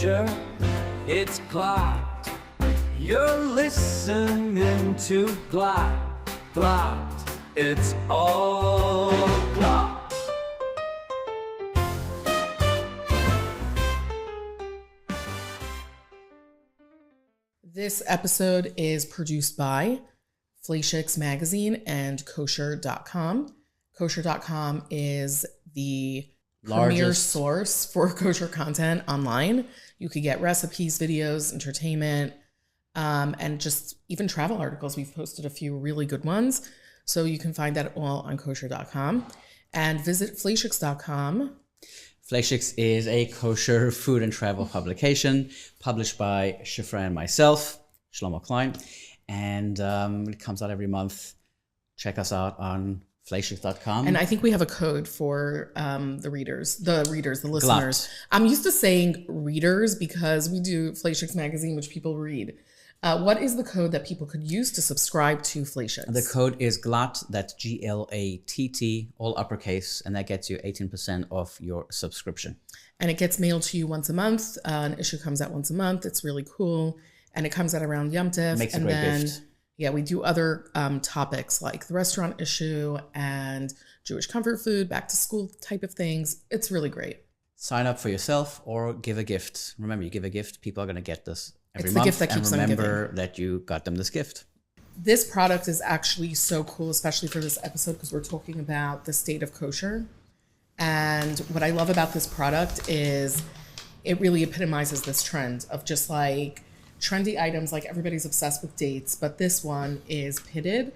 kosher, it's Glatt. You're listening to Glatt. Glatt, it's all Glatt. This episode is produced by Fleishix Magazine and Kosherdotcom. Kosherdotcom is the premier source for kosher content online. You could get recipes, videos, entertainment, and just even travel articles. We've posted a few really good ones. So you can find that all on Kosher.com. And visit Fleishix.com. Fleishix is a kosher food and travel publication published by Shifra and myself, Shlomo Klein. And it comes out every month. Check us out on Fleishix.com. And I think we have a code for the listeners. Glatt. I'm used to saying readers because we do Fleishix Magazine, which people read. What is the code that people could use to subscribe to Fleishix? The code is Glatt, that's Glatt, all uppercase, and that gets you 18% off your subscription. And it gets mailed to you once a month. An issue comes out once a month. It's really cool. And it comes out around Yom Tov. Makes a great gift. Yeah, we do other topics like the restaurant issue and Jewish comfort food, back to school type of things. It's really great. Sign up for yourself or give a gift. Remember, you give a gift, people are going to get this every month. It's the gift that keeps them giving. And remember that you got them this gift. This product is actually so cool, especially for this episode, because we're talking about the state of kosher. And what I love about this product is it really epitomizes this trend of just like trendy items, like everybody's obsessed with dates, but this one is pitted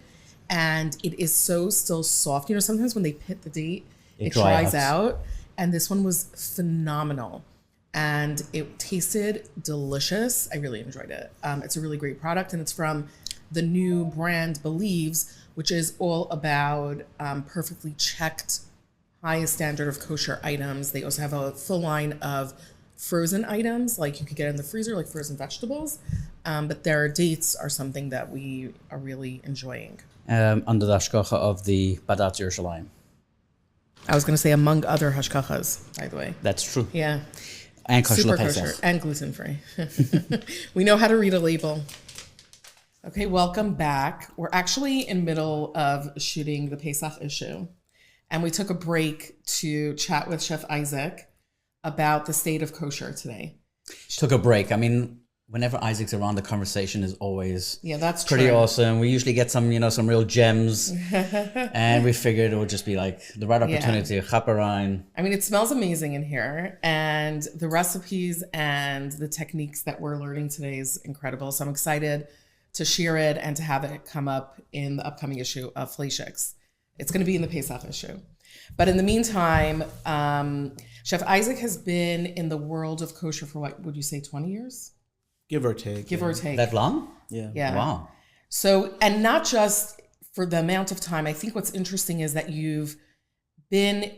and it is so still soft. You know, sometimes when they pit the date, it dries out. And this one was phenomenal. And it tasted delicious. I really enjoyed it. It's a really great product, and it's from the new brand Believes, which is all about perfectly checked, highest standard of kosher items. They also have a full line of frozen items, like you could get in the freezer, like frozen vegetables. But their dates are something that we are really enjoying. Under the hashgacha of the Badat Yerushalayim. I was going to say among other hashgachas, by the way. That's true. Yeah. And kosher Super kosher and gluten-free. We know how to read a label. Okay, welcome back. We're actually in middle of shooting the Pesach issue. And we took a break to chat with Chef Isaac about the state of kosher today. Took a break. I mean, whenever Isaac's around, the conversation is always that's pretty true. Awesome. We usually get some real gems. And we figured it would just be like the right opportunity, chaperine. I mean, it smells amazing in here. And the recipes and the techniques that we're learning today is incredible. So I'm excited to share it and to have it come up in the upcoming issue of Fleishix. It's going to be in the Pesach issue. But in the meantime, Chef Isaac has been in the world of kosher for what would you say, 20 years? Give or take. Give or take. That long? Yeah. Wow. So, and not just for the amount of time. I think what's interesting is that you've been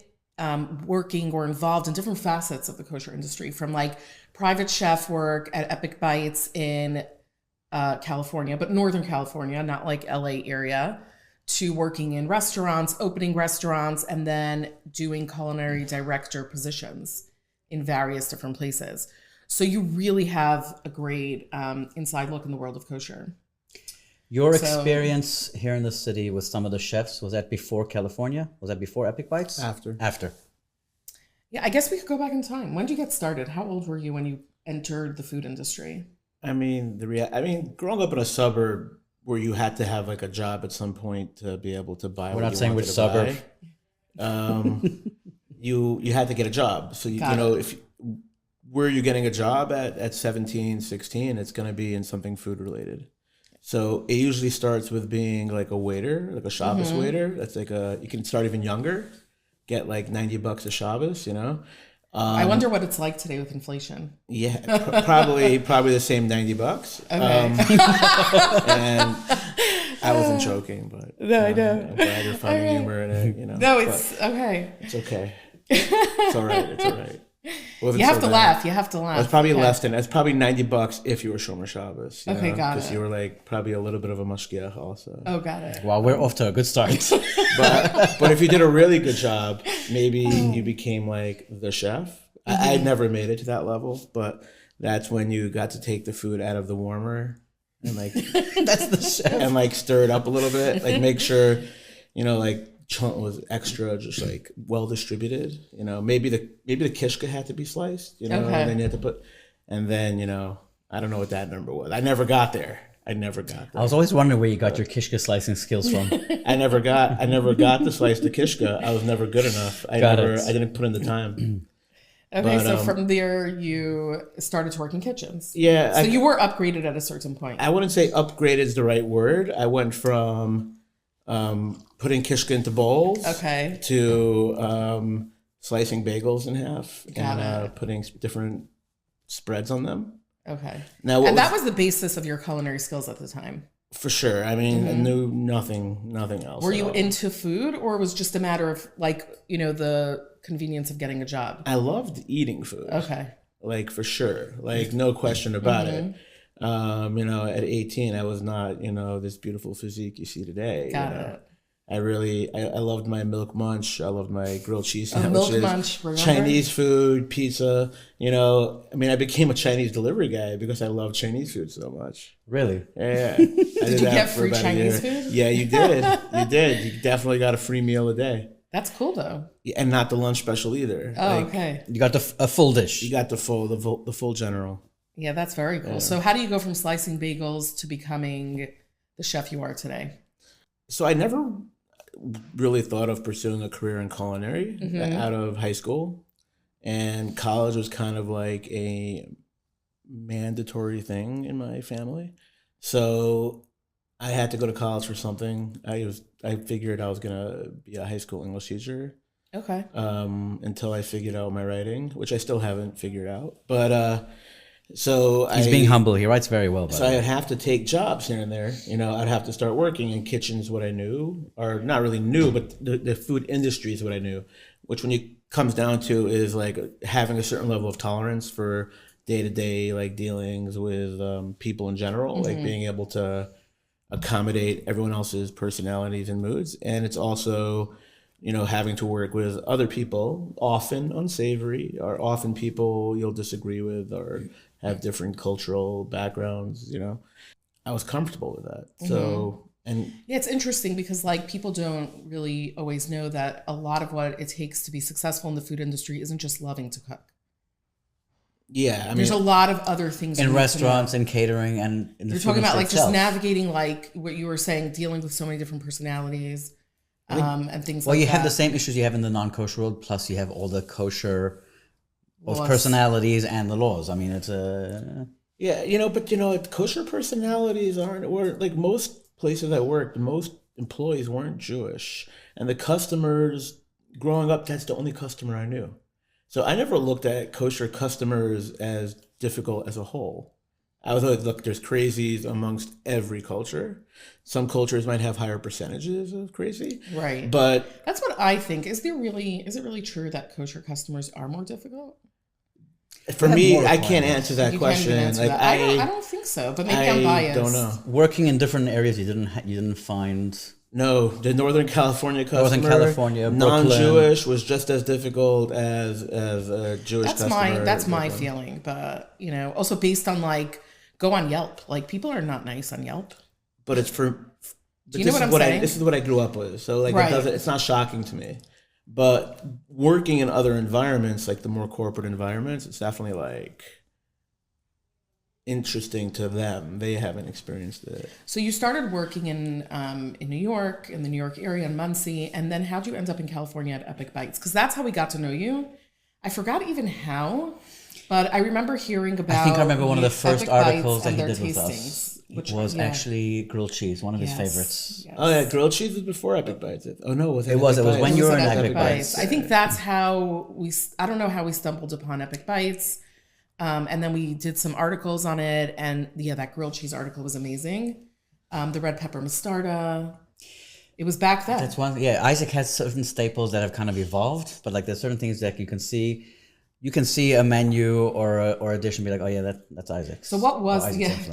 working or involved in different facets of the kosher industry, from like private chef work at Epic Bites in California, but Northern California, not like LA area, to working in restaurants, opening restaurants, and then doing culinary director positions in various different places. So you really have a great inside look in the world of kosher. Your experience here in the city with some of the chefs, was that before California? Was that before Epic Bites? After. Yeah, I guess we could go back in time. When did you get started? How old were you when you entered the food industry? I mean, growing up in a suburb where you had to have like a job at some point to be able to buy. We're not saying which suburb. You had to get a job. So where you're getting a job at 17, 16, it's going to be in something food related. So it usually starts with being like a waiter, like a Shabbos waiter. That's like you can start even younger, get like $90 a Shabbos, I wonder what it's like today with inflation. Yeah, probably the same $90. Okay. And I wasn't joking, but no, I know. I'm glad you're finding humor in it. No, it's okay. It's okay. It's all right. It's all right. You have to laugh. You have to laugh. It's probably less than. It's probably $90 if you were Shomer Shabbos. Okay, got it. Because you were like probably a little bit of a mashgiach also. Oh, got it. Well, we're off to a good start. but if you did a really good job, maybe you became like the chef, I never made it to that level, but that's when you got to take the food out of the warmer and like That's the chef. and like stir it up a little bit, like make sure, like chunk was extra, just like well distributed. Maybe the kishka had to be sliced, Okay. and then you had to put, and then I don't know what that number was. I never got there. I was always wondering where you got your kishka slicing skills from. I never got to slice the kishka. I was never good enough. I didn't put in the time. Okay, so from there you started to work in kitchens. Yeah. So you were upgraded at a certain point. I wouldn't say upgraded is the right word. I went from putting kishka into bowls to slicing bagels in half and putting different spreads on them. Okay. Now, that was the basis of your culinary skills at the time. For sure. I mean, I knew nothing else. Were you into food, or was it just a matter of the convenience of getting a job? I loved eating food. Okay. Like for sure. Like no question about it. At 18, I was not, this beautiful physique you see today. Got it. I loved my milk munch. I loved my grilled cheese sandwiches, milk munch, remember? Chinese food, pizza. I became a Chinese delivery guy because I love Chinese food so much. Really? Yeah. Did you get free Chinese food? Yeah, you did. You did. You definitely got a free meal a day. That's cool though. And not the lunch special either. Oh, okay. You got a full dish. You got the full general. Yeah, that's very cool. Yeah. So how do you go from slicing bagels to becoming the chef you are today? So I never really thought of pursuing a career in culinary out of high school, and college was kind of like a mandatory thing in my family. So I had to go to college for something. I figured I was gonna be a high school English teacher. Okay. Until I figured out my writing, which I still haven't figured out. But so he's being humble. He writes very well. So I'd have to take jobs here and there. I'd have to start working in kitchens, what I knew, or not really knew, but the food industry is what I knew, which when it comes down to is like having a certain level of tolerance for day-to-day like dealings with people in general, like being able to accommodate everyone else's personalities and moods. And it's also, having to work with other people, often unsavory, or often people you'll disagree with or have different cultural backgrounds. I was comfortable with that. So, and yeah, it's interesting because like people don't really always know that a lot of what it takes to be successful in the food industry isn't just loving to cook. Yeah, there's a lot of other things in restaurants and catering, and in the you're food talking about like itself. just navigating, like what you were saying, dealing with so many different personalities and things. Well, you have the same issues you have in the non-kosher world, plus you have all the kosher both personalities and the laws. I mean, it's a but kosher personalities weren't like most places I worked. Most employees weren't Jewish, and the customers growing up, that's the only customer I knew. So I never looked at kosher customers as difficult as a whole. I was always, look, there's crazies amongst every culture. Some cultures might have higher percentages of crazy. Right. But that's what I think. Is it really true that kosher customers are more difficult? For me, I can't answer that question. I don't think so, but maybe I'm biased. I don't know. Working in different areas, you didn't find. No, the Northern California customer, Brooklyn, non-Jewish, was just as difficult as a Jewish customer. That's my feeling, but also based on go on Yelp. Like people are not nice on Yelp. But it's for. Do you know what I'm saying? This is what I grew up with, so right. It's not shocking to me. But working in other environments, like the more corporate environments, it's definitely interesting to them. They haven't experienced it. So you started working in New York, in the New York area, in Muncie, and then how'd you end up in California at Epic Bites? Because that's how we got to know you. I forgot even how, but I remember hearing about. I think I remember one of the first Epic articles Bites that he and did with their us. Which was actually grilled cheese, one of his favorites. Yes. Oh yeah, grilled cheese was before Epic Bites. Oh no, was it? It was when you were in Epic Bites. Bites. I think that's how I don't know how we stumbled upon Epic Bites. And then we did some articles on it, and that grilled cheese article was amazing. The red pepper mostarda. It was back then. That's one. Yeah, Isaac has certain staples that have kind of evolved, but there's certain things that you can see. You can see a menu or a dish and be like, oh yeah, that's Isaac's. So what was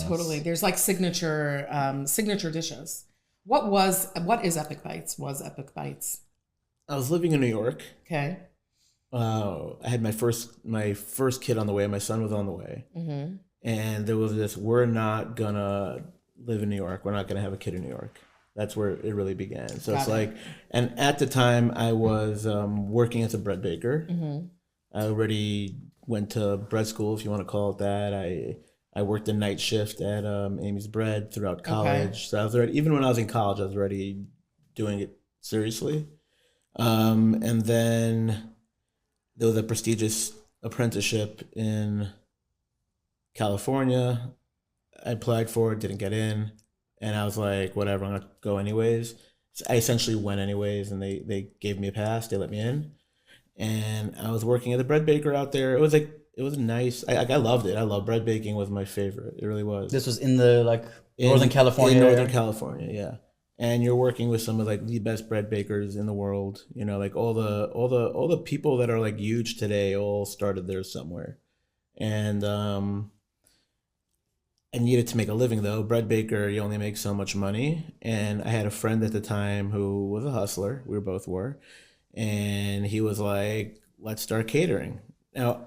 totally. There's signature dishes. What is Epic Bites? Was Epic Bites? I was living in New York. Okay. I had my first kid on the way. My son was on the way, and there was this: we're not gonna live in New York. We're not gonna have a kid in New York. That's where it really began. So it's like, and at the time I was working as a bread baker. I already went to bread school, if you want to call it that. I worked the night shift at Amy's Bread throughout college. So I was already, even when I was in college, I was already doing it seriously. And then there was a prestigious apprenticeship in California. I applied for it, didn't get in. And I was like, whatever, I'm going to go anyways. So I essentially went anyways, and they gave me a pass. They let me in. And I was working as a bread baker out there. It was nice. I loved it. I love bread baking. Was my favorite. It really was. This was in the Northern California. In Northern California, yeah. And you're working with some of like the best bread bakers in the world. You know, like all the people that are like huge today all started there somewhere. And I needed to make a living though. Bread baker, you only make so much money. And I had a friend at the time who was a hustler. We both were. And he was like, let's start catering. Now,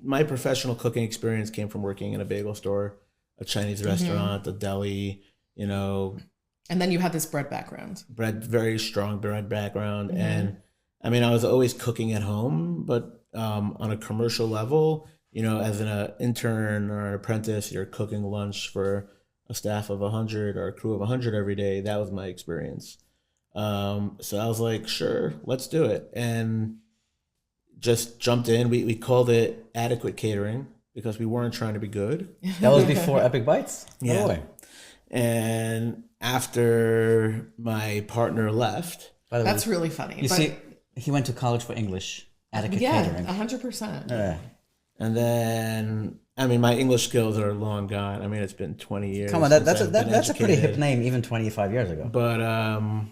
my professional cooking experience came from working in a bagel store, a Chinese restaurant, a deli, you know. And then you had this bread background. Very strong bread background. And I mean, I was always cooking at home, but on a commercial level, you know, as an intern or an apprentice, you're cooking lunch for a staff of 100 or a crew of 100 every day. That was my experience. So I was like, sure, let's do it. And just jumped in. We called it Adequate Catering because we weren't trying to be good. That was before Epic Bites? Yeah. No way. And after my partner left. By the way, That's really funny. You see, he went to college for English. Adequate Catering. 100%. Yeah. And then, I mean, my English skills are long gone. I mean, it's been 20 years. Come on, that's a pretty hip name, even 25 years ago. But then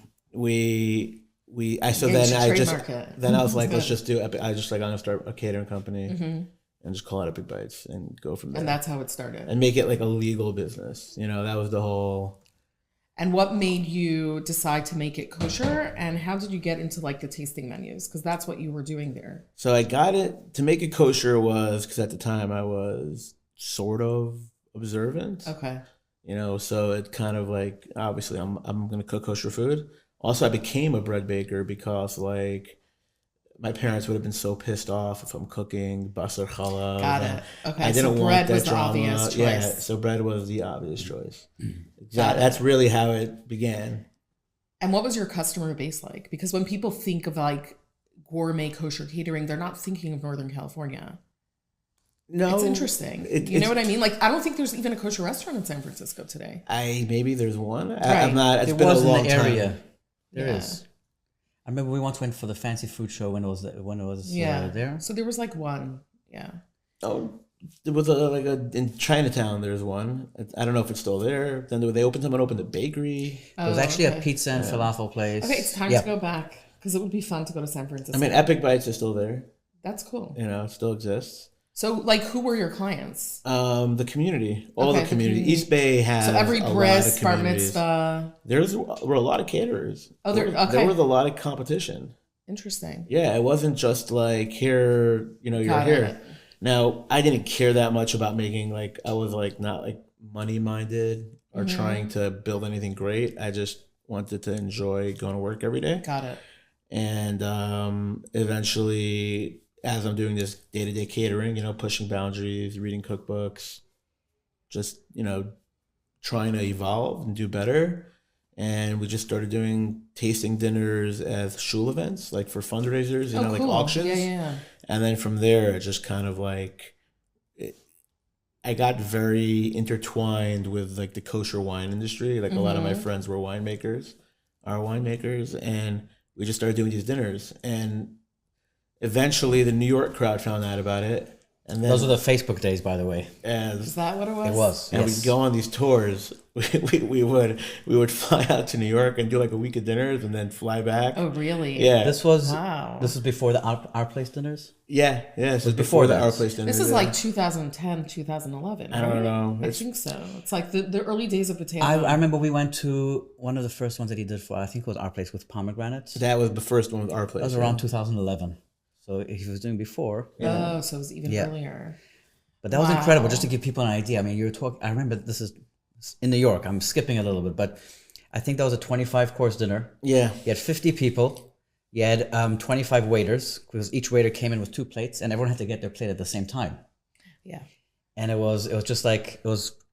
I was like, let's just do Epic. I'm gonna start a catering company and just call it Epic Bites and go from there. And that's how it started. And make it like a legal business. You know, that was the whole. And what made you decide to make it kosher? And how did you get into like the tasting menus? Because that's what you were doing there. So I got it to make it kosher was because at the time I was sort of observant. Okay. You know, so it kind of like, obviously I'm going to cook kosher food. Also, I became a bread baker because like my parents would have been so pissed off if I'm cooking basar challah. Got it. Okay. I didn't so want bread that was drama. the obvious choice. Yeah, so bread was the obvious choice. Got it. That's really how it began. And what was your customer base like? Because when people think of like gourmet kosher catering, they're not thinking of Northern California. No, it's interesting. You know what I mean? Like, I don't think there's even a kosher restaurant in San Francisco today. Maybe there's one. Right. I'm not. It's There been a was in long the time. area. There Yeah. is. I remember we once went for the fancy food show when it was there. So there was like one. Yeah. Oh, there was in Chinatown. There's one. I don't know if it's still there. Then someone opened a bakery. There was actually okay. a pizza and falafel place. Okay, it's time to go back because it would be fun to go to San Francisco. I mean, Epic Bites is still there. That's cool. You know, it still exists. So, like, who were your clients? The community, all Okay, the community. the community. East Bay has So every a lot of bris, bar communities. mitzvah. Were a lot of caterers. Oh, there okay. was a lot of competition. Interesting. Yeah, it wasn't just like here, you know, you're Got here. it. Now, I didn't care that much about making I was like not like money minded or trying to build anything great. I just wanted to enjoy going to work every day. Got it. And eventually, as I'm doing this day-to-day catering, you know, pushing boundaries, reading cookbooks, just, you know, trying to evolve and do better. And we just started doing tasting dinners as shul events, like for fundraisers, you know, like cool. auctions. Yeah. And then from there, it just kind of like, I got very intertwined with like the kosher wine industry. Like a lot of my friends are winemakers, and we just started doing these dinners. And eventually the New York crowd found out about it. And then, Those were the Facebook days, by the way. Is that what it was? It was. and Yes. we'd go on these tours. We would fly out to New York and do like a week of dinners and then fly back. Oh, really? Yeah. This was Wow. This was before the our place dinners. Yeah. This was before before the that. Our Place dinners. This is yeah. like 2010, 2011. I don't right? know. I think so. It's like the early days of potato. I remember we went to one of the first ones that he did for, I think it was our place with pomegranates. That was the first one with Our Place. That was around 2011. So he was doing before. Oh, so it was even earlier. But that was incredible, just to give people an idea. I mean, you were talking, I remember this is in New York. I'm skipping a little bit, but I think that was a 25-course dinner. Yeah. You had 50 people. You had 25 waiters, because each waiter came in with 2 plates, and everyone had to get their plate at the same time. Yeah. And it was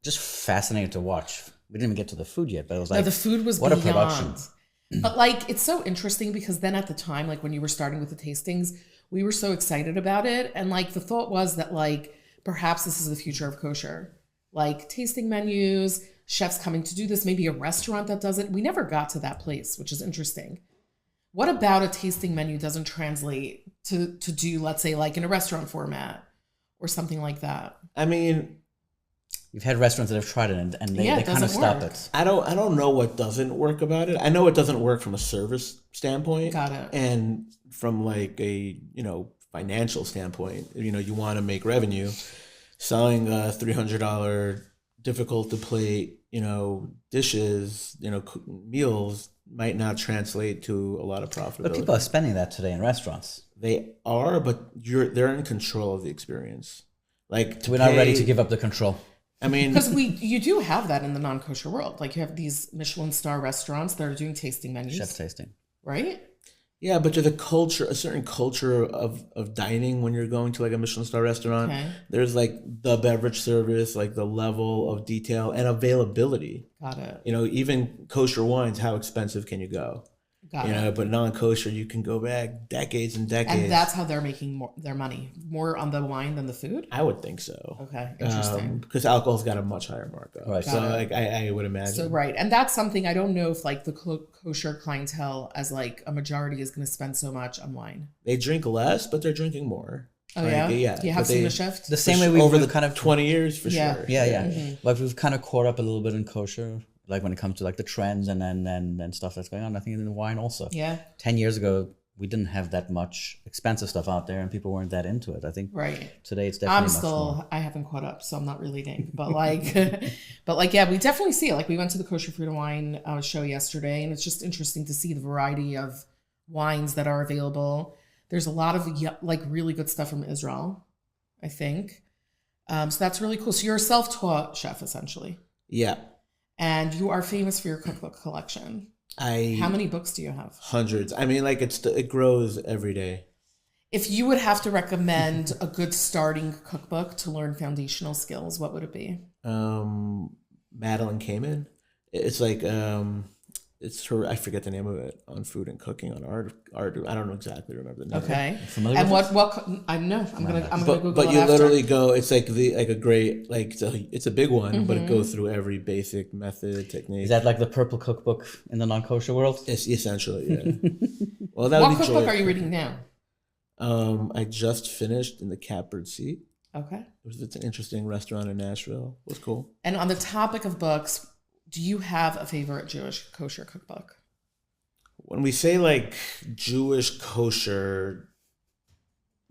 just fascinating to watch. We didn't even get to the food yet, but it was like, no, the food was what beyond. a production. But like, it's so interesting because then at the time, like when you were starting with the tastings, we were so excited about it. And like the thought was that like, perhaps this is the future of kosher. Like tasting menus, chefs coming to do this, maybe a restaurant that does it. We never got to that place, which is interesting. What about a tasting menu doesn't translate to do, let's say, like in a restaurant format or something like that? I mean, you've had restaurants that have tried it and they kind of stop it. I don't know what doesn't work about it. I know it doesn't work from a service standpoint. Got it. And from like a, financial standpoint, you want to make revenue. Selling a $300 difficult to plate, dishes, meals might not translate to a lot of profitability. But people are spending that today in restaurants. They are, but they're in control of the experience. Like we're not ready to give up the control. I mean, because you do have that in the non-kosher world. Like you have these Michelin star restaurants that are doing tasting menus. Chef tasting. Right? Yeah, but to a certain culture of dining when you're going to like a Michelin star restaurant, there's like the beverage service, like the level of detail and availability. Got it. Even kosher wines, how expensive can you go? Got it. But non-kosher, you can go back decades and decades. And that's how they're making their money, more on the wine than the food? I would think so. Okay, interesting. Because alcohol's got a much higher markup. Right. So like I would imagine. So right, and that's something I don't know if like the kosher clientele as like a majority is going to spend so much on wine. They drink less, but they're drinking more. Oh yeah? Yeah. You have seen a shift? The same way we've over the kind of 20 years for sure. Yeah. Mm-hmm. Like we've kind of caught up a little bit in kosher. Like when it comes to like the trends and then stuff that's going on, I think in the wine also. Yeah. 10 years ago, we didn't have that much expensive stuff out there, and people weren't that into it. I think today it's definitely. I haven't caught up, so I'm not relating. But like, yeah, we definitely see it. Like we went to the Kosher Food and Wine show yesterday, and it's just interesting to see the variety of wines that are available. There's a lot of like really good stuff from Israel, I think. So that's really cool. So you're a self-taught chef, essentially. Yeah. And you are famous for your cookbook collection. How many books do you have? Hundreds. I mean, like it grows every day. If you would have to recommend a good starting cookbook to learn foundational skills, what would it be? Madeline Kamen. It's like it's her. I forget the name of it on Food and Cooking on art. I don't know exactly remember the name. Okay. Familiar and with what I know. I'm gonna Google but it you after. literally go. It's like a great it's a big one, but it goes through every basic method technique. Is that like the purple cookbook in the non-kosher world? It's essentially, yeah. Well, that what would be cookbook are you reading now? I just finished in the Catbird Seat. Okay. It's an interesting restaurant in Nashville. It was cool. And on the topic of books, do you have a favorite Jewish kosher cookbook? When we say like Jewish kosher,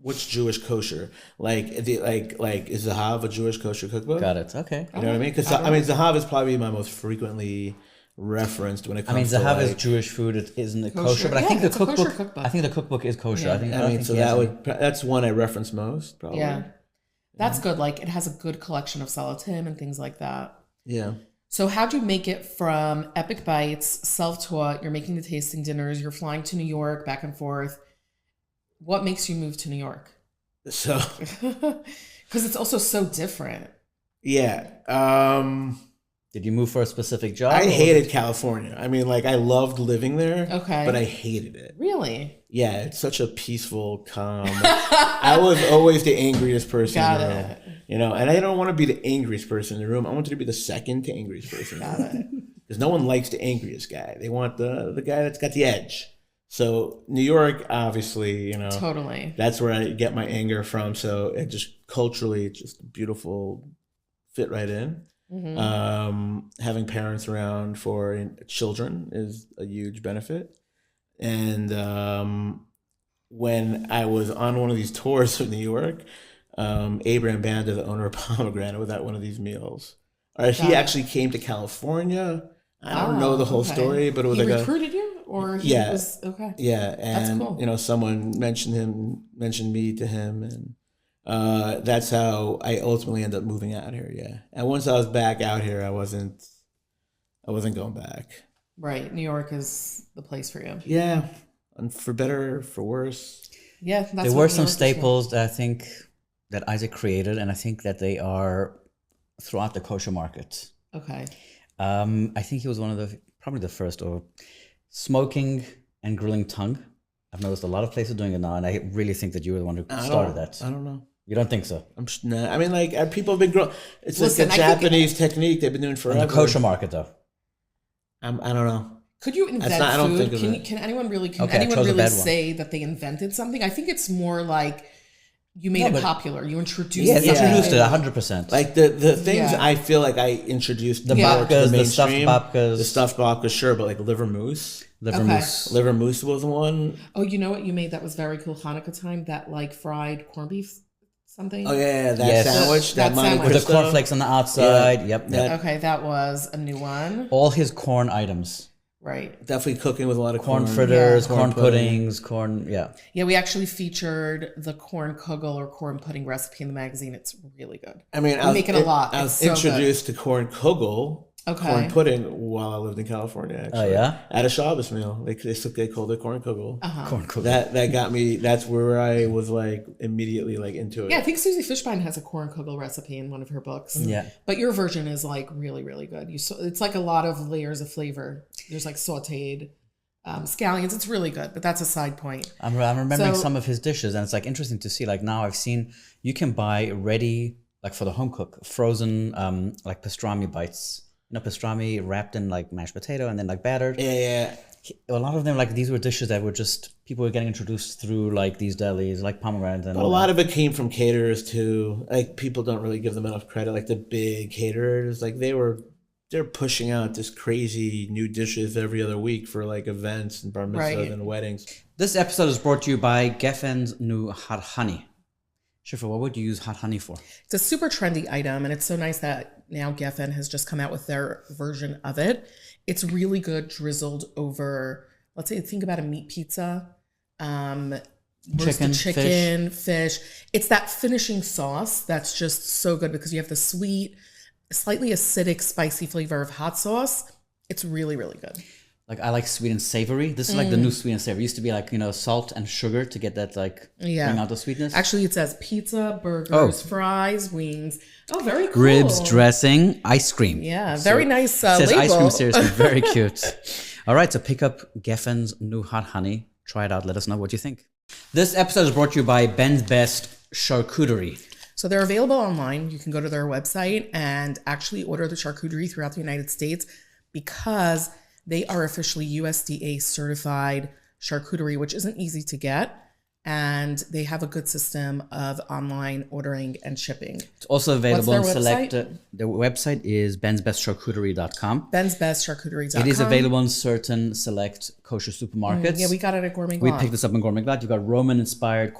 what's Jewish kosher? Like is Zahav a Jewish kosher cookbook? Got it. Okay. You know what I mean? Because Zahav is probably my most frequently referenced when it comes to Zahav is Jewish food. It isn't a kosher, but I think the cookbook. I think the cookbook is kosher. Yeah. That's one I reference most probably. Yeah. That's good. Like it has a good collection of salatim and things like that. Yeah. So how'd you make it from Epic Bites, self-taught, you're making the tasting dinners, you're flying to New York, back and forth. What makes you move to New York? So, because it's also so different. Yeah. Did you move for a specific job? I hated California. I mean, like I loved living there. Okay. But I hated it. Really? Yeah, it's such a peaceful, calm. I was always the angriest person in the room. You know, and I don't want to be the angriest person in the room. I want to be the second to angriest person. Got it. Because no one likes the angriest guy. They want the guy that's got the edge. So New York, obviously, totally. That's where I get my anger from. So it just culturally, it's just beautiful, fit right in. Mm-hmm. Having parents around for children is a huge benefit. And when I was on one of these tours of New York, Abraham Banda, the owner of Pomegranate, was at one of these meals. He actually came to California. I don't know the whole story, but it was he like recruited you? or he Yeah. was okay? Yeah, and cool. someone mentioned me to him, and that's how I ultimately ended up moving out here. Yeah, and once I was back out here, I wasn't going back. Right, New York is the place for you. Yeah, and for better, for worse. Yeah, that's There what were New some York is for. staples that I think that Isaac created, and I think that they are throughout the kosher market. Okay. I think he was probably the first, or smoking and grilling tongue. I've noticed a lot of places doing it now, and I really think that you were the one who started that. I don't know. You don't think so? I mean, like people have been growing. It's Listen, like a Japanese technique they've been doing In forever. the kosher market, though. I don't know. Could you invent I don't food? think of it. Can anyone really Okay, I chose a bad one. say that they invented something? I think it's more like you made it popular. You introduced Yeah, something. introduced it 100%. Like the things Yeah. I feel like I introduced The more to babkas, the the stuffed mainstream. babkas. The stuffed babkas, sure, but like liver mousse. Liver Okay. mousse. Liver mousse was one. Oh, you know what you made that was very cool Hanukkah time? That like fried corned beef something? Oh yeah, that Yes. sandwich, That that Monte sandwich. With the Cristo. cornflakes on the outside. Yeah. Yep. That- Okay, that was a new one. All his corn items. Right. Definitely cooking with a lot of Corn corn. fritters, Yeah. corn pudding. puddings, corn, yeah. Yeah, we actually featured the corn kugel or corn pudding recipe in the magazine. It's really good. I mean, We make it a lot. I It's was so introduced to corn kugel, Okay. corn pudding, while I lived in California. Actually. Oh, yeah? At a Shabbos meal, they called it corn kugel. Corn cookies. That got me. That's where I was like immediately like into it. Yeah, I think Susie Fishbein has a corn kugel recipe in one of her books. Yeah. But your version is like really, really good. It's like a lot of layers of flavor. There's like sauteed scallions. It's really good, but that's a side point. I'm remembering So- some of his dishes, and it's like interesting to see. Like now, I've seen you can buy ready, like for the home cook, frozen like pastrami bites. Pastrami wrapped in like mashed potato and then like battered. Yeah. A lot of them, like these were dishes that were just people were getting introduced through like these delis, like pomegranate and But a lot of it came from caterers too. Like people don't really give them enough credit. Like the big caterers, like they're pushing out this crazy new dishes every other week for like events and bar mitzvahs Right. and weddings. This episode is brought to you by Geffen's new hot honey. Shifra, what would you use hot honey for? It's a super trendy item, and it's so nice that now Geffen has just come out with their version of it. It's really good drizzled over, let's say, think about a meat pizza, roasted chicken, fish. It's that finishing sauce that's just so good because you have the sweet, slightly acidic, spicy flavor of hot sauce. It's really, really good. Like I like sweet and savory. This is like the new sweet and savory. It used to be like, salt and sugar to get that like bring out the sweetness. Actually, it says pizza, burgers, fries, wings. Oh, very cool. Ribs, dressing, ice cream. Yeah, very nice It says label. ice cream, seriously, very cute. All right, so pick up Geffen's new hot honey. Try it out. Let us know what you think. This episode is brought to you by Ben's Best Charcuterie. So they're available online. You can go to their website and actually order the charcuterie throughout the United States because they are officially USDA certified charcuterie, which isn't easy to get. And they have a good system of online ordering and shipping. It's also available in What's their select. website? The website is bensbestcharcuterie.com. Ben'sBestCharcuterie.com. It is available in certain select kosher supermarkets. Yeah, we got it at Gourmet We Glatt. picked this up in Gourmet Glatt. You got Roman-inspired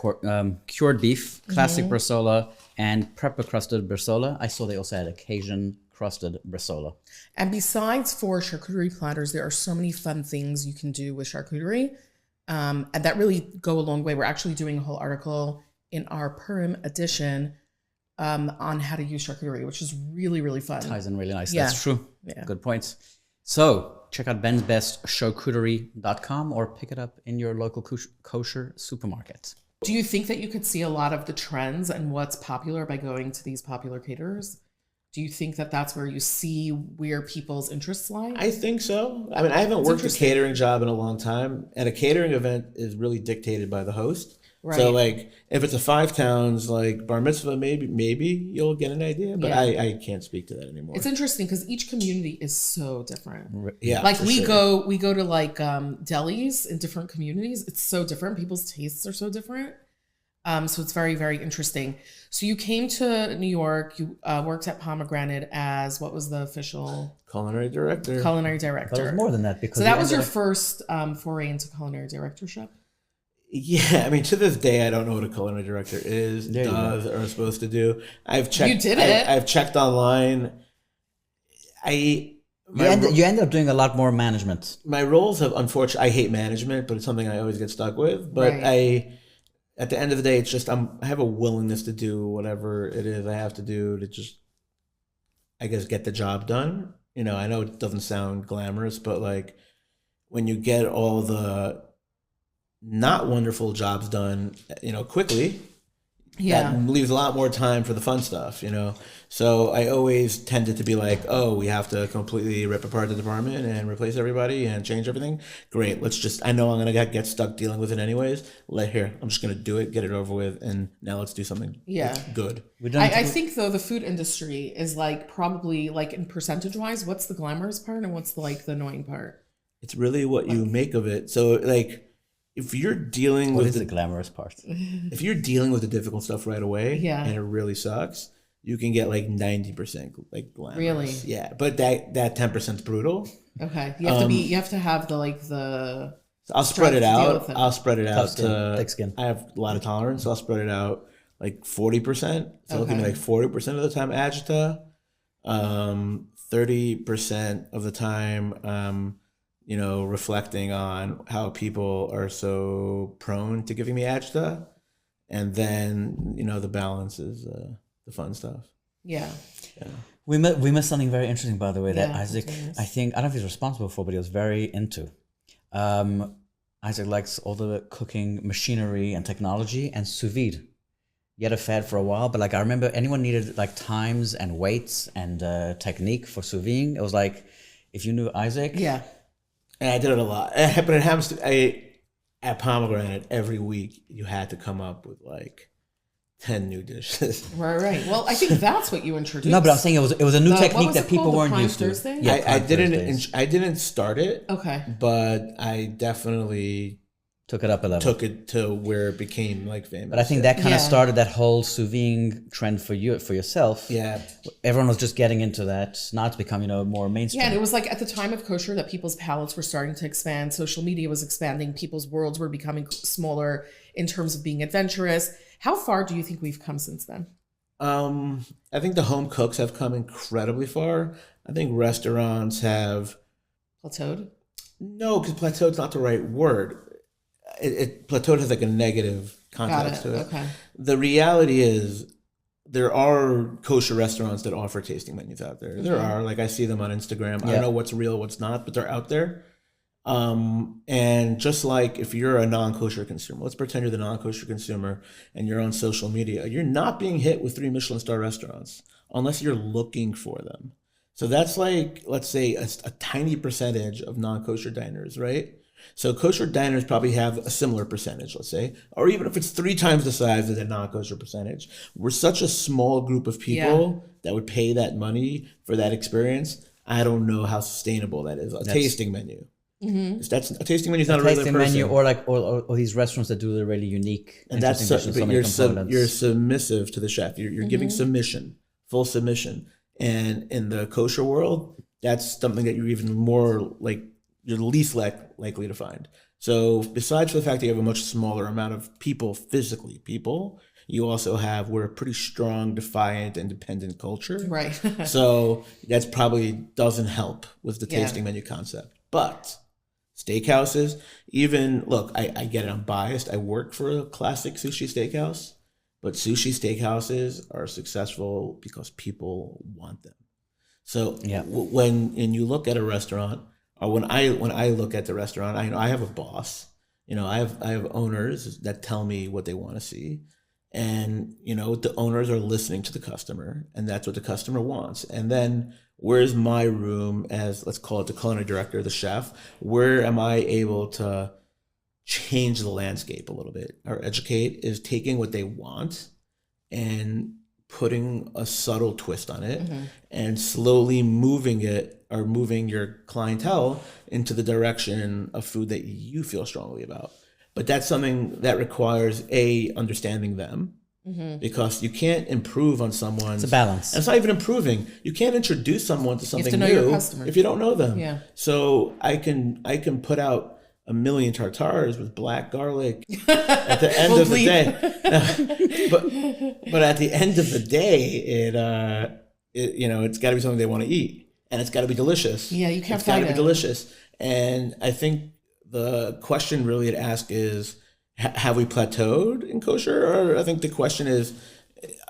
cured beef, classic bresaola, and pepper-crusted bresaola. I saw they also had a Cajun-crusted bresaola. And besides for charcuterie platters, there are so many fun things you can do with charcuterie. And that really go a long way. We're actually doing a whole article in our Purim edition on how to use charcuterie, which is really, really fun. Ties in really nice. Yeah. That's true. Yeah. Good points. So check out bensbestcharcuterie.com or pick it up in your local kosher supermarket. Do you think that you could see a lot of the trends and what's popular by going to these popular caterers? Do you think that that's where you see where people's interests lie? I think so. I mean, I haven't worked a catering job in a long time, and a catering event is really dictated by the host. Right. So, like, if it's a 5 towns like bar mitzvah, maybe you'll get an idea, but Yeah. I can't speak to that anymore. It's interesting because each community is so different. Yeah, Like for we sure. go to like delis in different communities. It's so different. People's tastes are so different. So it's very, very interesting. So you came to New York. You worked at Pomegranate as what was the official culinary director. culinary But it was director? more than that because So that you was your ended up- first foray into culinary directorship. Yeah, I mean, to this day, I don't know what a culinary director is, There you does, or is supposed to do. I've checked. You did it. I've checked online. You end up doing a lot more management. My roles have, unfortunately, I hate management, but it's something I always get stuck with. But Right. at the end of the day, it's just I have a willingness to do whatever it is I have to do to just, I guess, get the job done. I know it doesn't sound glamorous, but like when you get all the not wonderful jobs done, quickly, Yeah. that leaves a lot more time for the fun stuff, So I always tended to be like, oh, we have to completely rip apart the department and replace everybody and change everything. Great. I know I'm going to get stuck dealing with it anyways. I'm just going to do it, get it over with. And now let's do something good. I think though the food industry is like probably like in percentage wise, what's the glamorous part and what's like the annoying part? It's really what you make of it. So like, if you're dealing What with is the glamorous part? if you're dealing with the difficult stuff right away, Yeah. and it really sucks, you can get like 90% like glamorous. Really? Yeah, but that 10% is brutal. Okay. You have to have the So I'll spread it to deal out. with it. I'll spread it out skin, to thick skin. I have a lot of tolerance, so I'll spread it out like 40%. So it'll give me Okay. like 40% of the time agita, 30% of the time reflecting on how people are so prone to giving me agita, and then the balance is the fun stuff. Yeah. We missed something very interesting, by the way, that Yeah, Isaac, what is? I don't know if he's responsible for, but he was very into. Isaac likes all the cooking machinery and technology and sous vide. He had a fad for a while, but like I remember anyone needed like times and weights and technique for sous vide. It was like, if you knew Isaac, Yeah. And I did it a lot. But it happens to at Pomegranate every week you had to come up with like 10 new dishes. Right. Well, I think that's what you introduced. No, but I'm saying it was a new What technique was that it people called? The weren't Prime used to. Thursday? Yeah, I Prime Thursdays. didn't start it, Okay. but I definitely Took it up a level. took it to where it became like famous. But I think that kind Yeah. of started that whole sous vide trend for yourself. Yeah. Everyone was just getting into that. Now it's become, more mainstream. Yeah, and it was like at the time of kosher that people's palates were starting to expand. Social media was expanding. People's worlds were becoming smaller in terms of being adventurous. How far do you think we've come since then? I think the home cooks have come incredibly far. I think restaurants have Plateaued? no, because plateaued's not the right word. Plateaued has like a negative context to it. Okay. The reality is there are kosher restaurants that offer tasting menus out there. There are, like I see them on Instagram. I Yeah. don't know what's real, what's not, but they're out there. And just like if you're a non-kosher consumer, let's pretend you're the non-kosher consumer and you're on social media, you're not being hit with 3 Michelin star restaurants unless you're looking for them. So that's like, let's say a tiny percentage of non-kosher diners, right? So kosher diners probably have a similar percentage, let's say, or even if it's 3 times the size of the non-kosher percentage. We're such a small group of people that would pay that money for that experience. I don't know how sustainable that is. Tasting menu. Mm-hmm. That's a tasting menu is not a regular tasting person. menu or these restaurants that do the really unique, And that's interesting dishes, but so many components. you're submissive to the chef. You're giving submission, full submission. And in the kosher world, that's something that you're even more like you're least likely to find. So besides the fact that you have a much smaller amount of people, you also we're a pretty strong, defiant, independent culture. Right. So that's probably doesn't help with the tasting menu concept. But steakhouses, I get it, I'm biased. I work for a classic sushi steakhouse, but sushi steakhouses are successful because people want them. So when you look at a restaurant, or when I look at the restaurant, I have a boss. I have owners that tell me what they want to see. And, the owners are listening to the customer, and that's what the customer wants. And then where's my room as, let's call it the culinary director, the chef? Where am I able to change the landscape a little bit or educate is taking what they want and putting a subtle twist on it and slowly moving your clientele into the direction of food that you feel strongly about. But that's something that requires understanding them, because you can't improve on someone's. It's a balance. It's not even improving. You can't introduce someone to something know your new customer. if you don't know them. Yeah. So I can put out a million tartares with black garlic at the end of the day. But at the end of the day, it's got to be something they want to eat. and it's got to be delicious. Yeah, you can't It's got to fight be it. delicious. And I think the question really to ask is, have we plateaued in kosher? Or I think the question is,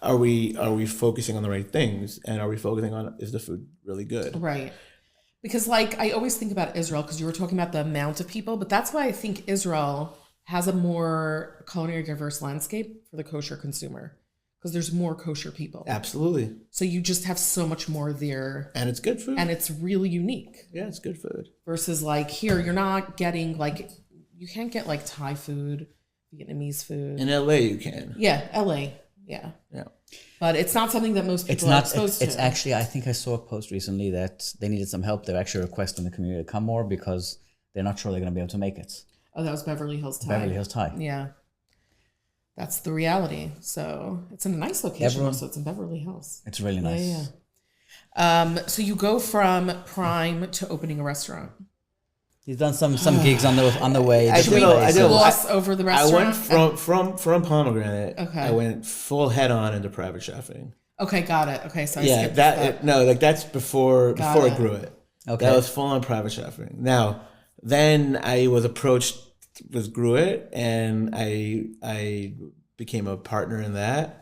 are we focusing on the right things? And are we focusing on, is the food really good? Right. Because like I always think about Israel, because you were talking about the amount of people, but that's why I think Israel has a more culinary diverse landscape for the kosher consumer, because there's more kosher people. Absolutely. So you just have so much more there. And it's good food. And it's really unique. Yeah, it's good food. Versus like here, you're not getting like, you can't get like Thai food, Vietnamese food. In LA, you can. Yeah, LA. Yeah. Yeah. But it's not something that most people It's are not. exposed It's to. actually. I think I saw a post recently that they needed some help. They're actually requesting the community to come more because they're not sure they're going to be able to make it. Oh, that was Beverly Hills Thai. Beverly Hills Thai. Yeah. That's the reality. So it's in a nice location also. It's in Beverly Hills. It's really nice. Yeah. So you go from Prime to opening a restaurant. He's done some gigs on the way. I Should did. we- I did. Gloss over the I restaurant. went from pomegranate. Okay. I went full head on into private chefing. Okay, got it. Okay, so I Yeah, skipped that's before I it. grew it. Okay. That was full on private chefing. Now, then I was approached with Gruit, and I became a partner in that.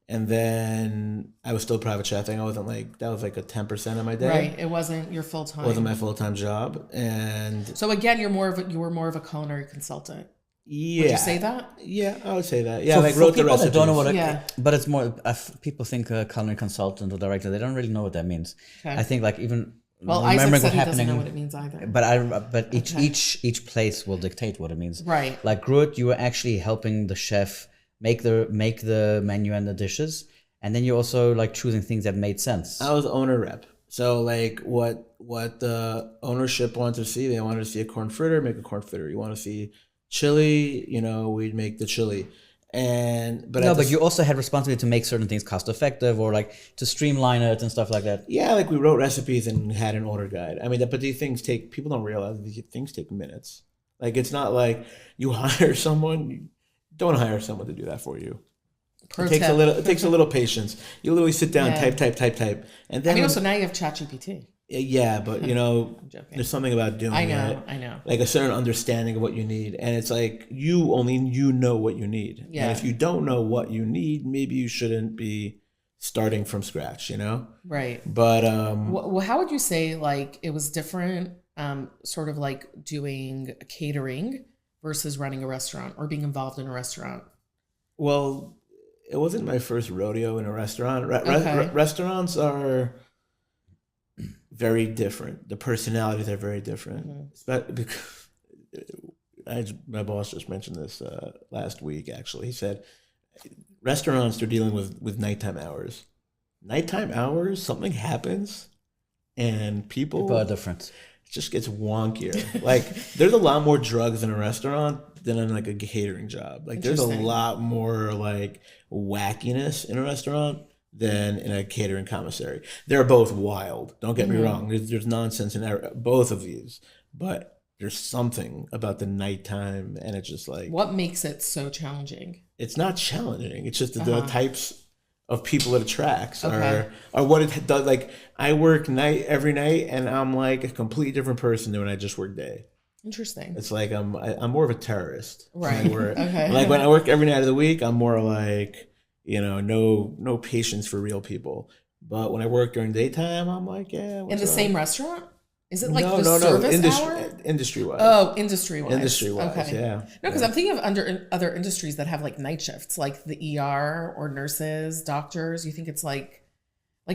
And then I was still private chefing. I wasn't like, that was like a 10% of my day. Right. It wasn't your full time. It wasn't my full time job. And So again, you were more of a culinary consultant. yeah. Would you say that? Yeah, I would say that. Yeah, For- like for wrote the people that recipes. don't know what Yeah. but it's more. People think a culinary consultant or director. They don't really know what that means. Okay. I think like even Well, Isaac remembering said what he doesn't happening. know what it means either. But each place will dictate what it means. Right. Like Gruit, you were actually helping the chef make the menu and the dishes, and then you're also like choosing things that made sense. I was owner rep. So like what the ownership wanted to see, they wanted to see a corn fritter, make a corn fritter. You want to see chili, we'd make the chili. But you also had responsibility to make certain things cost effective or like to streamline it and stuff like that. yeah, like we wrote recipes and had an order guide. I mean, but these things people don't realize these things take minutes. Like it's not like you hire someone, you don't hire someone to do that for you. Pro It takes tip. it takes a little patience. You literally sit down, Yeah. type, and then also now you have ChatGPT. yeah, but joking. there's something about doing I know, it. I know. Like a certain understanding of what you need, and it's like you know what you need. Yeah. And if you don't know what you need, maybe you shouldn't be starting from scratch. Right. But Well, how would you say like it was different, sort of like doing catering versus running a restaurant or being involved in a restaurant? well, it wasn't my first rodeo in a restaurant. Okay. Restaurants are very different. The personalities are very different. Because my boss just mentioned this last week. Actually, he said restaurants are dealing with nighttime hours. Nighttime hours, something happens, and People are different. it just gets wonkier. Like there's a lot more drugs in a restaurant than in like a catering job. Like there's a Interesting. lot more like wackiness in a restaurant than in a catering commissary. They're both wild. Don't get me wrong. There's nonsense in both of these, but there's something about the nighttime, and it's just like What makes it so challenging? it's not challenging. It's just the types of people it attracts Okay. are what it does. Like I work every night, and I'm like a completely different person than when I just work day. Interesting. It's like I'm more of a terrorist. Right. Okay. Like when I work every night of the week, I'm more like no patience for real people. But when I work during daytime, I'm like In the same restaurant? Is it like no, the service hour? Industry wise. Oh, industry-wise. Industry-wise, Okay. yeah. No, because I'm thinking of other industries that have like night shifts, like the ER or nurses, doctors. You think it's like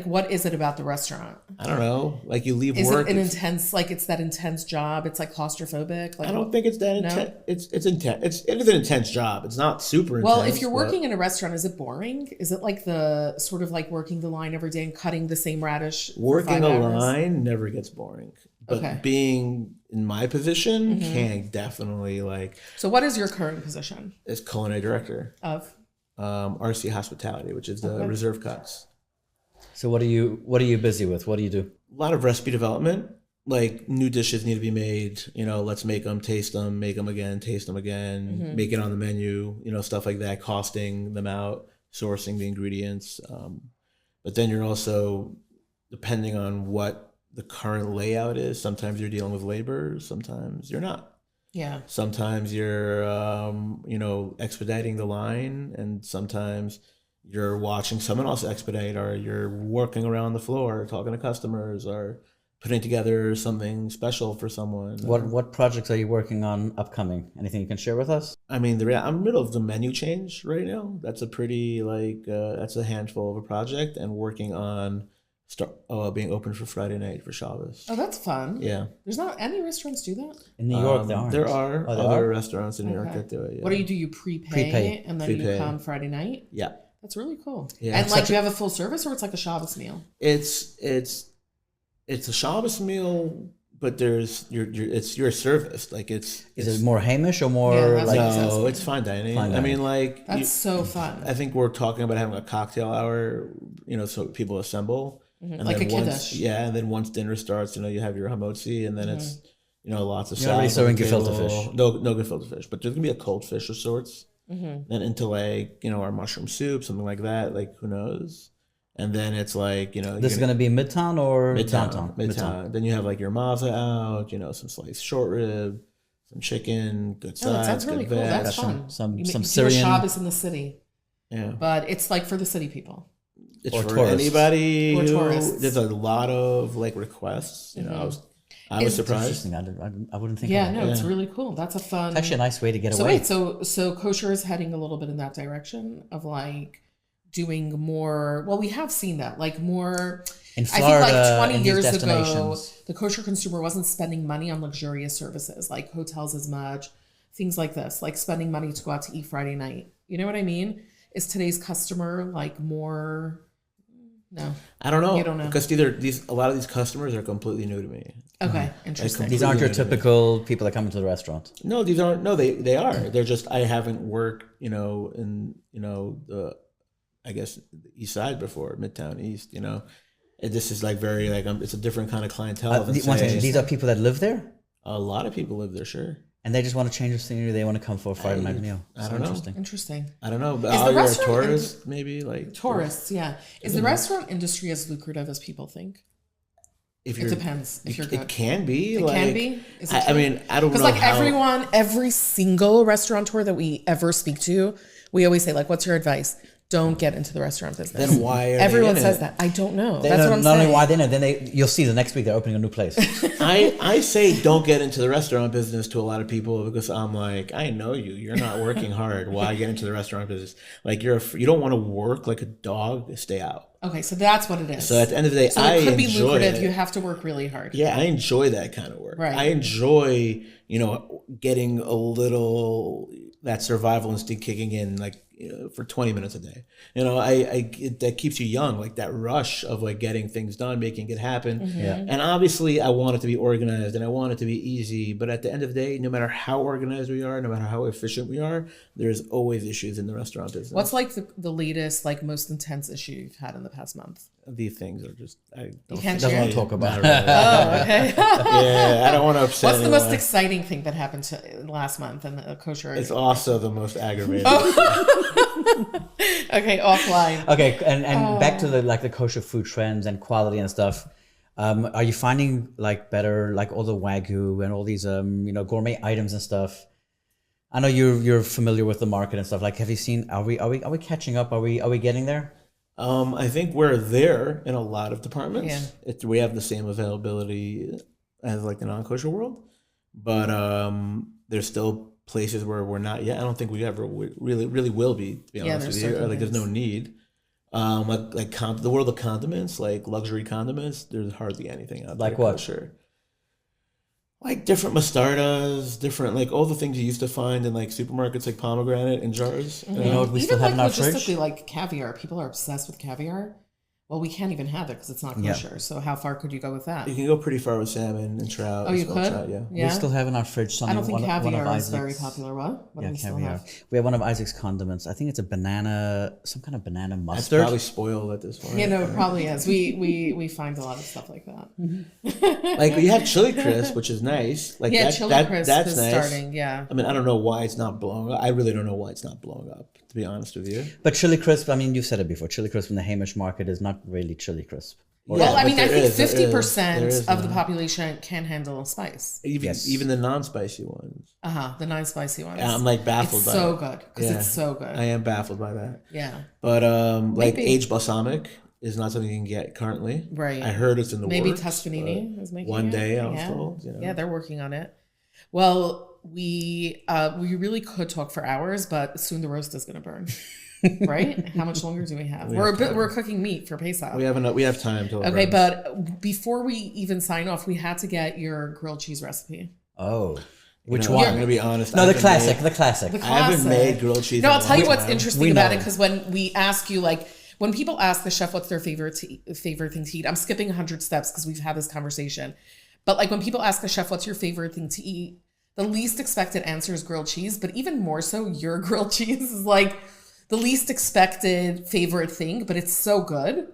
what is it about the restaurant? I don't know. Like you leave Is work. it an intense, like it's that intense job? It's like claustrophobic? Like, I don't think it's that intense. It's intense. It is an intense job. It's not super intense. well, if you're but working in a restaurant, is it boring? Is it like the sort of like working the line every day and cutting the same radish? for working 5 a hours? line never gets boring. But Okay. being in my position can definitely like So what is your current position as culinary director. of? RC Hospitality, which is the reserve cuts. So what are you busy with? What do you do? A lot of recipe development. Like new dishes need to be made. Let's make them, taste them, make them again, taste them again, make it on the menu. Stuff like that. Costing them out, sourcing the ingredients. But then you're also, depending on what the current layout is. Sometimes you're dealing with labor, sometimes you're not. Yeah. Sometimes you're, expediting the line, and sometimes you're watching someone else expedite, or you're working around the floor, talking to customers, or putting together something special for someone. What projects are you working on upcoming? Anything you can share with us? I mean, I'm in the middle of the menu change right now. That's a pretty that's a handful of a project, and working on being open for Friday night for Shabbos. Oh, that's fun. Yeah. There's not any restaurants do that. In New York, there aren't. There are Oh, there other are? restaurants in New York Okay. that do it. Yeah. What do you do? You prepay, Prepay. and then you Prepay. come Friday night. Yeah. That's really cool. Yeah. And It's like, such you have a full service, or it's like a Shabbos meal? It's a Shabbos meal, but it's your service. Like Is it more Hamish or more Yeah, that's like? what no, it's fine dining. Fine I dining. mean, like That's so fun. I think we're talking about having a cocktail hour, so people assemble. And Like then a once, kiddush. and then once dinner starts, you have your hamotzi, and then it's, lots of You're already salads on the serving gefilte table. fish. No gefilte fish, but there's gonna be a cold fish of sorts. Mm-hmm. Then into our mushroom soup, something like that. Like, who knows? And then it's like, This is going to be Midtown or downtown? Midtown. Then you have like your maza out, some sliced short rib, some chicken, good Oh, that sides, sounds really good cool. veg. That's fun. some You do Syrian- a Shabbos in the city, Yeah. but it's like for the city people. It's Or for tourists. anybody Or who, tourists. there's a lot of like requests. I was surprised. Interesting. I wouldn't think. Yeah, of no, it. it's really cool. That's a fun. It's actually a nice way to get So away. wait, so kosher is heading a little bit in that direction of like doing more. Well, we have seen that, like more. In I think Florida, like 20 in these years ago, destinations. the kosher consumer wasn't spending money on luxurious services like hotels as much, things like this, like spending money to go out to eat Friday night. You know what I mean? Is today's customer like more? No. I don't know. You don't know. Because a lot of these customers are completely new to me. Okay, interesting. These aren't your completely typical people that come into the restaurant. No, these aren't. No, they are. They're just, I haven't worked, in, the, I guess, the East Side before, Midtown East, This is like very, like, it's a different kind of clientele. Than, One say, thing, these are people that live there, a lot of people live there, sure. and they just want to change the scenery. They want to come for a Friday night meal. I So don't know. interesting. Interesting. I don't know. But Is the all your restaurant tourists, maybe, like. Tourists, yeah. Is the restaurant industry as lucrative as people think? If It depends if you're good. It can be. It like, can be? Is it I true? mean, I don't know. Because like how, every single restaurateur that we ever speak to, we always say like, "What's your advice? Don't get into the restaurant business." Then why are they everyone in says it? that? I don't know. They That's know, what I'm not saying. only why they know, then you'll see the next week they're opening a new place. I say don't get into the restaurant business to a lot of people because I'm like, I know you. You're not working hard. Why get into the restaurant business? Like you don't want to work like a dog. Stay out. Okay, so that's what it is. So at the end of the day, So I it could be enjoy lucrative. it. You have to work really hard. Yeah, I enjoy that kind of work. Right. I enjoy, getting a little that survival instinct kicking in, like for 20 minutes a day. That keeps you young, like that rush of like getting things done, making it happen. Mm-hmm. Yeah. And obviously, I want it to be organized and I want it to be easy. But at the end of the day, no matter how organized we are, no matter how efficient we are, there's always issues in the restaurant business. What's like the latest, like most intense issue you've had in the past month? These things are just I don't can't Doesn't share? want to talk about it. Oh, okay. yeah, I don't want to upset. What's the most anyone. exciting thing that happened last month in the kosher? It's also the most aggravating. Okay, offline. Okay, and back to the kosher food trends and quality and stuff. Are you finding like better, like all the wagyu and all these gourmet items and stuff? I know you're familiar with the market and stuff. Like, have you seen? Are we catching up? Are we getting there? I think we're there in a lot of departments. Yeah. We have the same availability as like the non-kosher world, but there's still places where we're not yet. I don't think we ever really will be, to be honest with you. certain Like there's no things. need. The world of condiments, like luxury condiments, there's hardly anything out there. Like what? Kosher. Like different mustardas, different like all the things you used to find in like supermarkets, like pomegranate in jars. You know what we Even still have like in our logistically, fridge? like caviar. People are obsessed with caviar. Well, we can't even have it because it's not kosher. So how far could you go with that? You can go pretty far with salmon and trout. Oh, and you smoked could? trout, yeah. Yeah. We still have in our fridge something. I don't think one of caviar is very Isaac's- popular. What do Yeah, we still caviar. have? We have one of Isaac's condiments. I think it's a banana, some kind of banana It's mustard. probably spoiled at this point. You know, it probably is. We find a lot of stuff like that. Like you have chili crisp, which is nice. Like Yeah, that, chili that crisp that's is nice. starting. Yeah. I mean, I don't know why it's not blowing up. I really don't know why it's not blowing up, to be honest with you. But chili crisp, I mean, you said it before. Chili crisp in the Hamish market is not really chili crisp. Well, I but mean, I there think is- there 50% is of the that. population can handle spice. Even the non-spicy ones. The non-spicy ones. I'm like baffled It's by so it. good because Yeah. it's so good. I am baffled by that. Yeah. But like Maybe. aged balsamic is not something you can get currently. Right. I heard it's in the Maybe works. Toscanini but is making one it. day I was Yeah. told. You know. Yeah, they're working on it. Well, we really could talk for hours, but soon the roast is going to burn. Right? How much longer do we have? We're cooking meat for Pesach. We have time till it Okay, burns. but before we even sign off, we had to get your grilled cheese recipe. Oh, which You know, one? I'm gonna be honest. No, I the haven't classic. made- The classic. The I haven't classic. made grilled cheese. No, in a I'll tell you long what's time. interesting We about know. it, because when we ask you, like, when people ask the chef what's their favorite thing to eat, I'm skipping 100 steps because we've had this conversation. But like when people ask the chef what's your favorite thing to eat, the least expected answer is grilled cheese. But even more so, your grilled cheese is like the least expected favorite thing, but it's so good.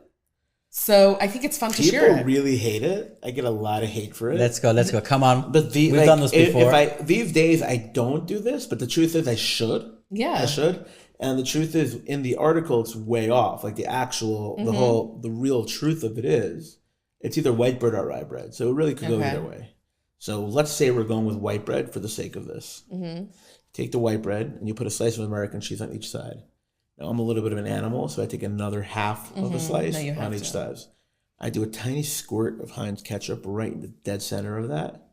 So I think it's fun to share People it. really hate it. I get a lot of hate for it. Let's go. Come on. But We've done this before. These days I don't do this, but the truth is I should. Yeah. I should. And the truth is, in the article, it's way off. Like the actual, the real truth of it is, it's either white bread or rye bread. So it really could go Okay. either way. So let's say we're going with white bread for the sake of this. Take the white bread and you put a slice of American cheese on each side. Now I'm a little bit of an animal, so I take another half of a slice No, you have on each to. side. I do a tiny squirt of Heinz ketchup right in the dead center of that.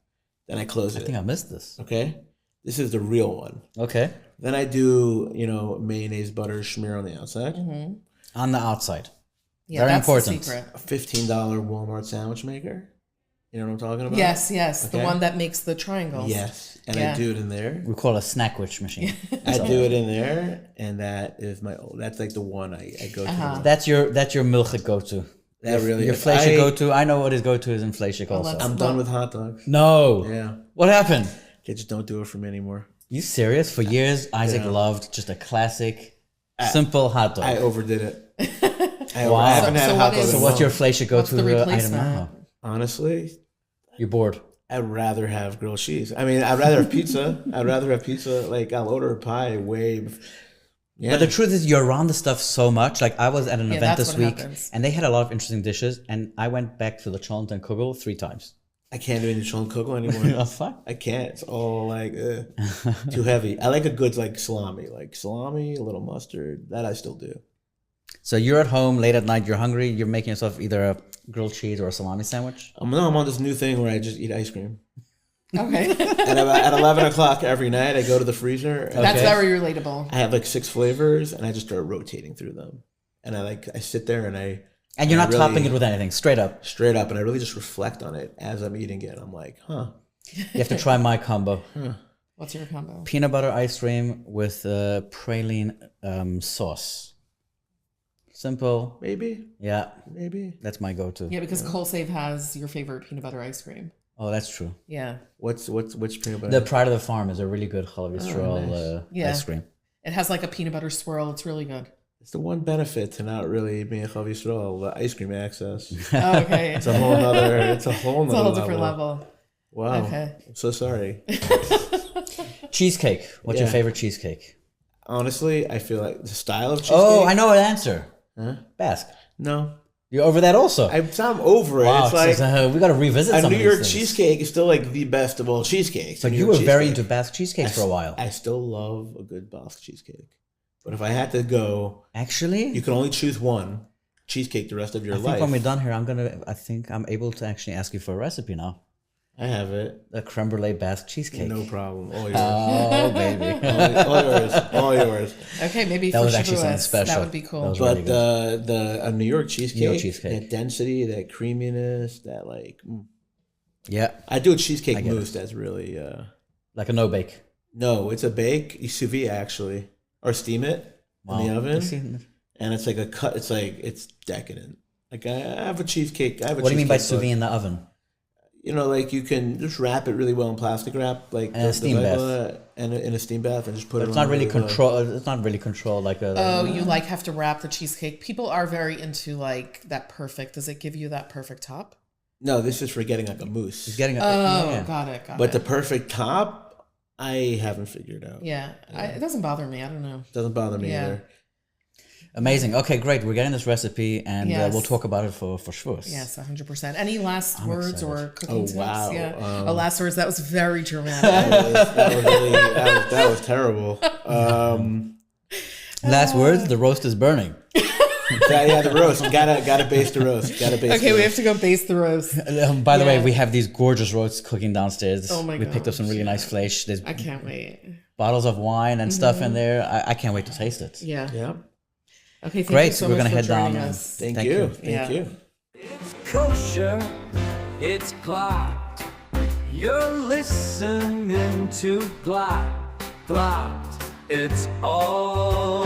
Then I close I it. think I missed this. Okay? This is the real one. Okay. Then I do, mayonnaise, butter, schmear on the outside. On the outside. Yeah, Very that's important. the secret. A $15 Walmart sandwich maker. You know what I'm talking about? Yes, the Okay. one that makes the triangles. Yes. And Yeah. I do it in there. We call it a snackwich machine. I do it in there. And that is that's like the one I go to. That's your milchig go-to. That really Your is. fleishig go-to. I know what his go-to is in fleishig also. let's- I'm done with hot dogs. No. Yeah. What happened? They just don't do it for me anymore. You serious? For years, Isaac Yeah. loved just a classic, simple hot dog. I overdid it. I Wow. haven't had So a what hot dog is- so in a what's your while. fleishig go-to the item replacement? now? Honestly, You're bored. I'd rather have grilled cheese. I mean, I'd rather have pizza. I'd rather have pizza. Like, I'll order a pie yeah. But the truth is, you're around the stuff so much. Like, I was at an Yeah, event that's this what week, happens. and they had a lot of interesting dishes, and I went back to the Cholent and Kugel 3 times. I can't do any chillin' cocoa anymore. That's fine. I can't. It's all like too heavy. I like a good salami, a little mustard. That I still do. So you're at home late at night, you're hungry, you're making yourself either a grilled cheese or a salami sandwich. I'm on this new thing where I just eat ice cream. Okay. And at 11 o'clock every night, I go to the freezer. And That's Okay. very relatable. I have like 6 flavors, and I just start rotating through them. And I sit there and And you're not really- topping it with anything, straight up. straight up, and I really just reflect on it as I'm eating it. I'm like, huh. You have to try my combo. What's your combo? Peanut butter ice cream with praline sauce. Simple. Maybe. Yeah, Maybe. that's my go-to. Yeah, because Colsave has your favorite peanut butter ice cream. Oh, that's true. Yeah. Which peanut butter? The Pride of the Farm is a really good cholesterol Yeah. ice cream. It has like a peanut butter swirl. It's really good. It's the one benefit to not really being a cholesterol, the ice cream access. Oh, okay. It's a whole nother. It's a whole It's nother a whole different level. Wow. Okay. I'm so sorry. Cheesecake. What's your Yeah. favorite cheesecake? Honestly, I feel like the style of cheesecake. Oh, I know an answer. Huh? Basque. No, You're over that also. I'm over it. Wow, It's like so, we got to revisit a some New of these York things. cheesecake is still like the best of all cheesecakes. But New you York were very cheesecake. into Basque cheesecakes for a while. I still love a good Basque cheesecake. But if I had to go, Actually, you can only choose one cheesecake the rest of your I think life. when we're done here, I think I'm able to actually ask you for a recipe now. I have it. The creme brulee Basque cheesecake. No problem. All yours. Oh, baby. all yours. All yours. Okay, maybe That for was actually something Shavuos, special. that would be cool. That was But really good. a New York cheesecake, New York cheesecake. that density, that creaminess, that Yeah, I do a cheesecake get it. mousse that's really like a no-bake. no, it's a bake. You sous vide actually, or steam it in the oven, See, and it's like a cut. It's decadent. Like I have a cheesecake. I have a what do you mean by cheesecake sous vide book. in the oven? Like you can just wrap it really well in plastic wrap, like And a steam bath. and in a steam bath, and just put But it. it's on not really really well. control. It's not really controlled like a. Oh, you like have to wrap the cheesecake. People are very into like that perfect. Does it give you that perfect top? No, this is for getting like a mousse. It's getting. Oh, yeah. got it. But it. the perfect top, I haven't figured out. Yeah, it doesn't bother me. I don't know. Doesn't bother me Yeah. either. Amazing. Okay, great. We're getting this recipe, and Yes. we'll talk about it for Shavuos. Yes, 100%. Any last words or cooking tips? wow. Yeah. Last words. That was very dramatic. That was terrible. Last words. The roast is burning. The roast. Gotta baste the roast. Okay, we have to go baste the roast. By the way, we have these gorgeous roasts cooking downstairs. Oh my We picked up some gosh, really nice flesh. There's I can't wait. bottles of wine and stuff in there. I can't wait to taste it. Yeah. Yeah. Okay, thank Great. you so We're much gonna for head down. joining and- us. Thank you. Yeah. Thank you. Kosher, it's Glatt. You're listening to Glatt. Glatt, it's all